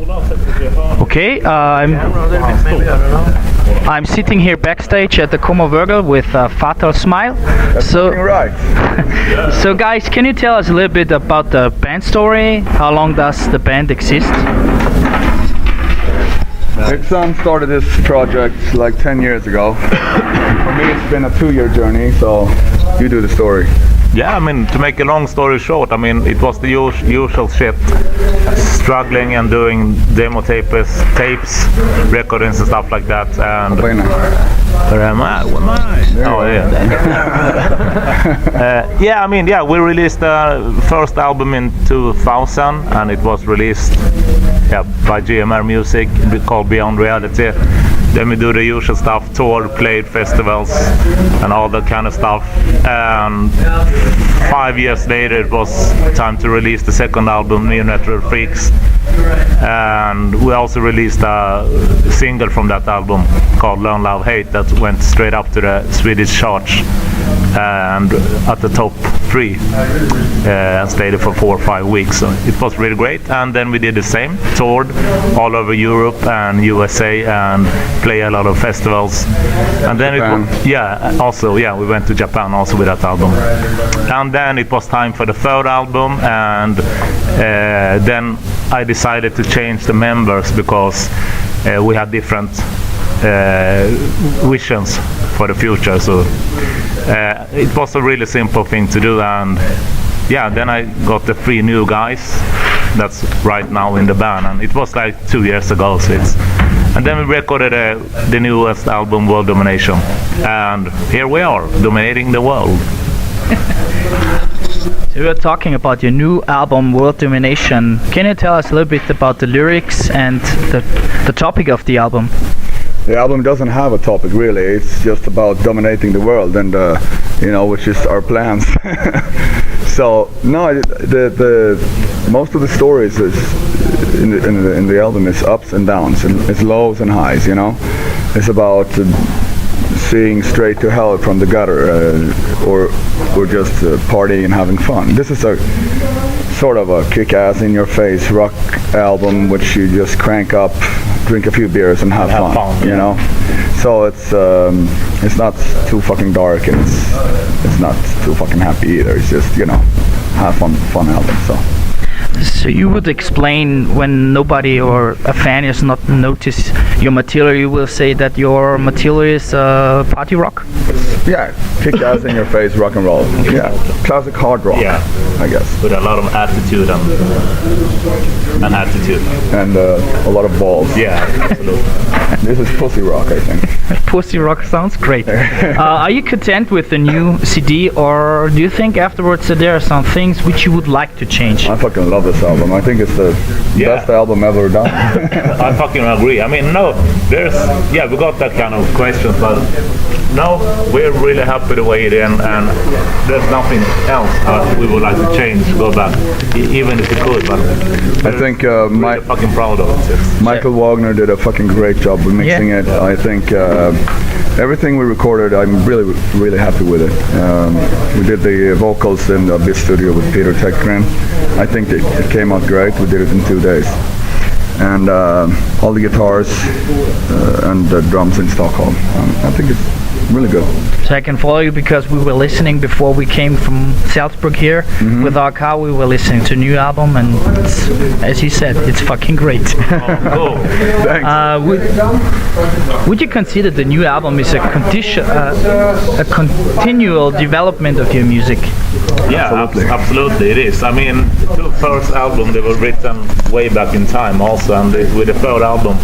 Okay, I'm sitting here backstage at the Komma Wörgl with Fatal Smile. So, Right. so guys, can you tell us a little bit about the band story? How long does the band exist? Son started this project like 10 years ago. For me, it's been a 2-year journey, so you do the story. Yeah, I mean, to make a long story short, I mean, it was the usual shit. Struggling and doing demo tapes, recordings and stuff like that. And where am I? Where am I? Oh, yeah. Yeah, I mean, yeah, we released the first album in 2000, and it was released by GMR Music, called Beyond Reality. Then we do the usual stuff, tour, played festivals and all that kind of stuff. And 5 years later it was time to release the second album, Neo Natural Freaks. And we also released a single from that album called Learn, Love, Hate that went straight up to the Swedish charts and at the top 3 and stayed for 4 or 5 weeks. So it was really great. And then we did the same, toured all over Europe and USA and play a lot of festivals. And then we went to Japan also with that album. And then it was time for the third album, and then I decided to change the members because we had different visions for the future. So it was a really simple thing to do, and yeah, then I got the 3 new guys that's right now in the band, and it was like 2 years ago. So and then we recorded the newest album, World Domination, and here we are, dominating the world. So we are talking about your new album, World Domination. Can you tell us a little bit about the lyrics and the topic of the album? The album doesn't have a topic really. It's just about dominating the world, and which is our plans. So no, the most of the stories is in the album is ups and downs, and it's lows and highs. It's about seeing straight to hell from the gutter, or just partying and having fun. This is a sort of a kick-ass, in-your-face rock album, which you just crank up, drink a few beers, and have fun. So it's not too fucking dark, and it's not too fucking happy either. It's just have fun album. So you would explain, when nobody or a fan is not notice your material, you will say that your material is party rock? Yeah, kick-ass, in-your-face rock and roll. Yeah, classic hard rock. Yeah, I guess. With a lot of attitude and attitude. And a lot of balls. Yeah, absolutely. This is pussy rock, I think. Pussy rock sounds great. Are you content with the new CD, or do you think afterwards that there are some things which you would like to change? I fucking love this album. I think it's the best album ever done. I fucking agree. I mean, we got that kind of question, but no, we're really happy the way it is, and there's nothing else we would like to change, go back, even if we could. But I think really fucking proud of it. Michael Wagner did a fucking great job with mixing it. I think everything we recorded, I'm really, really happy with it. We did the vocals in the Abyss studio with Peter Tekgren. I think it came out great. We did it in 2 days. And all the guitars and the drums in Stockholm. I think it's really good. So I can follow you because we were listening before we came from Salzburg here. With our car. We were listening to a new album, and as you said, it's fucking great. Cool. Thanks. Would you consider the new album is a continual development of your music? Yeah, absolutely it is. I mean, the 2 first album, they were written way back in time also, and with the 3rd album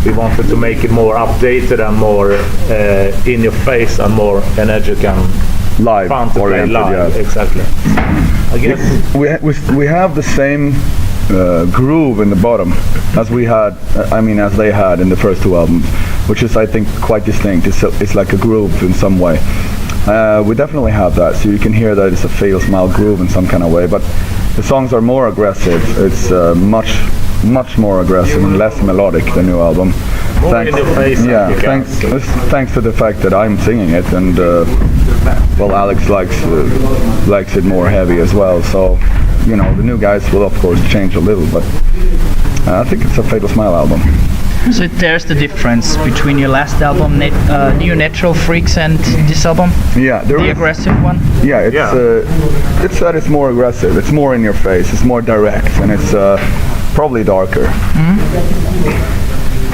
we wanted to make it more updated and more in your face and more energetic and live, fun to play live. Yeah. Exactly. I guess we have the same groove in the bottom as they had in the first 2 albums, which is, I think, quite distinct. It's like a groove in some way. We definitely have that, so you can hear that it's a Fatal Smile groove in some kind of way, but the songs are more aggressive. It's much more aggressive and less melodic, the new album. Thanks to the fact that I'm singing it, and Alex likes it more heavy as well. So the new guys will of course change a little, but I think it's a Fatal Smile album. So there's the difference between your last album, New Natural Freaks, and this album, Yeah, there the is. aggressive one. Yeah, it's that it's more aggressive. It's more in your face. It's more direct, and it's probably darker.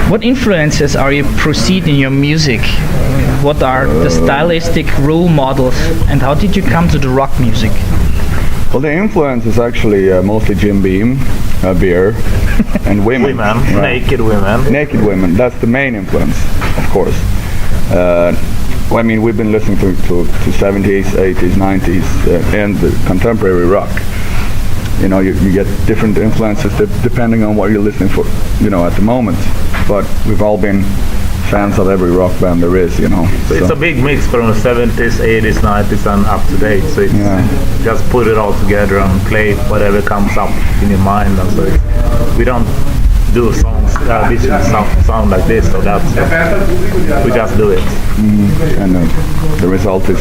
What influences are you proceed in your music? What are the stylistic role models, and how did you come to the rock music? Well, the influence is actually mostly Jim Beam, beer, and women. Women, naked women. Naked women. That's the main influence, of course. Well, I mean, we've been listening to 70s, 80s, 90s, and the contemporary rock. You know, you get different influences depending on what you're listening for, you know, at the moment. But we've all been fans of every rock band there is, you know. So it's a big mix from the 70s, 80s, 90s, and up to date. So it's just put it all together and play whatever comes up in your mind. And so we don't do songs this should sound like this or that. So we just do it. And the result is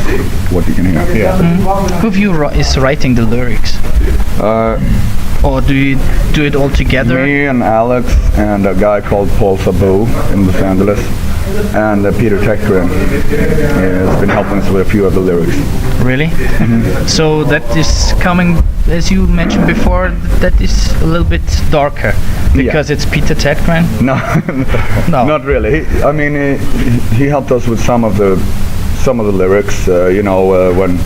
what you can hear. Yeah. Who of you is writing the lyrics? Or do you do it all together? Me and Alex and a guy called Paul Sabu in Los Angeles, and Peter Tekgren has been helping us with a few of the lyrics. Really? So that is coming, as you mentioned before, that is a little bit darker because it's Peter Tekgren? No, No. not really. I mean, he helped us with some of the lyrics. You know, when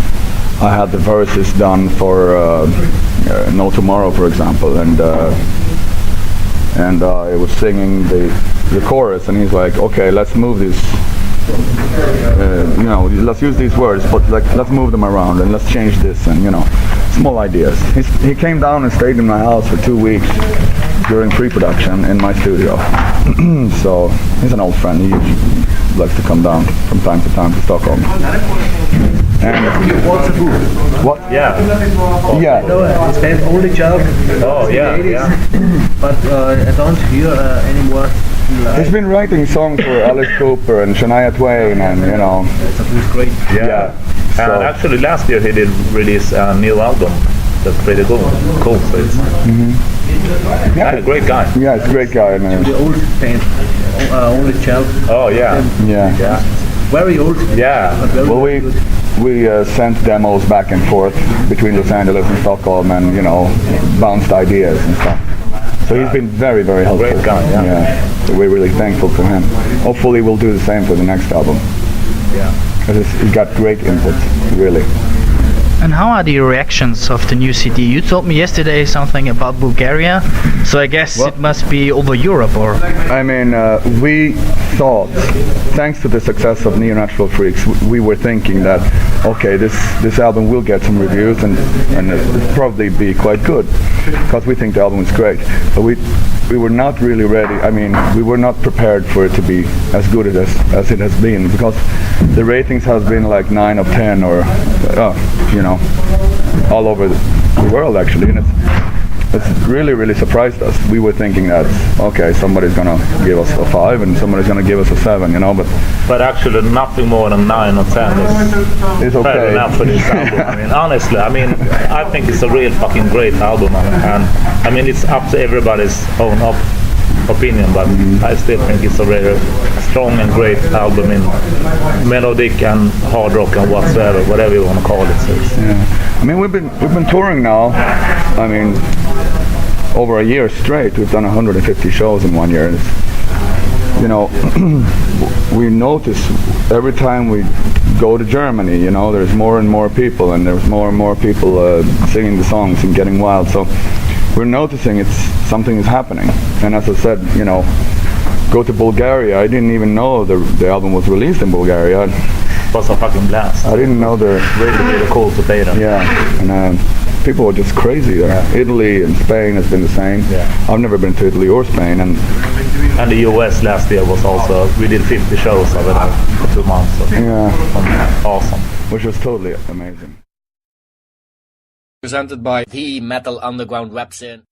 I had the verses done for No Tomorrow, for example, and I was singing the chorus, and he's like, okay, let's move this, you know, let's use these words, but like, let's move them around and let's change this, and you know, small ideas. He came down and stayed in my house for 2 weeks during pre-production in my studio. So he's an old friend. He usually likes to come down from time to time to Stockholm. And what? Yeah. Yeah. No, it's been only job. Oh, yeah, yeah. But I don't hear anymore. He's been writing songs for Alice Cooper and Shania Twain, and you know. That was great. Yeah. So- And actually last year he did release a new album. That's pretty cool. Cool. So it's a great guy. Yeah, he's a great guy. And, The old band, only child. Oh yeah. yeah. Yeah. Very old. Yeah. But very Well, good. we sent demos back and forth between Los Angeles and Stockholm, and you know, bounced ideas and stuff. So he's been very, very helpful. Great guy, yeah. So we're really thankful for him. Hopefully, we'll do the same for the next album. Yeah. Because he got great input, really. And how are the reactions of the new CD? You told me yesterday something about Bulgaria, so I guess Well- it must be over Europe, or? I mean, we thought, thanks to the success of Neo Natural Freaks, we were thinking that, okay, this album will get some reviews and it'll probably be quite good, because we think the album is great. But we were not really ready. I mean, we were not prepared for it to be as good as it has been, because the ratings has been like 9 of 10, or you know, all over the world actually, and it's really, really surprised us. We were thinking that, okay, somebody's gonna give us a 5 and somebody's gonna give us a 7, you know, But actually nothing more than 9 or 10 is it's okay. fair enough for this album. I mean, honestly, I think it's a real fucking great album, and I mean, it's up to everybody's own opinion, but I still think it's a really strong and great album in melodic and hard rock and whatsoever, whatever you want to call it. So Yeah. I mean, we've been touring now. I mean, over a year straight. We've done 150 shows in 1 year. You know, we notice every time we go to Germany, you know, there's more and more people, and there's more and more people singing the songs and getting wild. So we're noticing something is happening. And as I said, you know, go to Bulgaria. I didn't even know the album was released in Bulgaria. it was a fucking blast. I didn't know Really cool to play them. Yeah, and people were just crazy there. Yeah. Italy and Spain has been the same. Yeah. I've never been to Italy or Spain, and And the US last year was also, we did 50 shows over there for 2 months. So yeah, awesome. which was totally amazing. Presented by the Metal Underground web scene.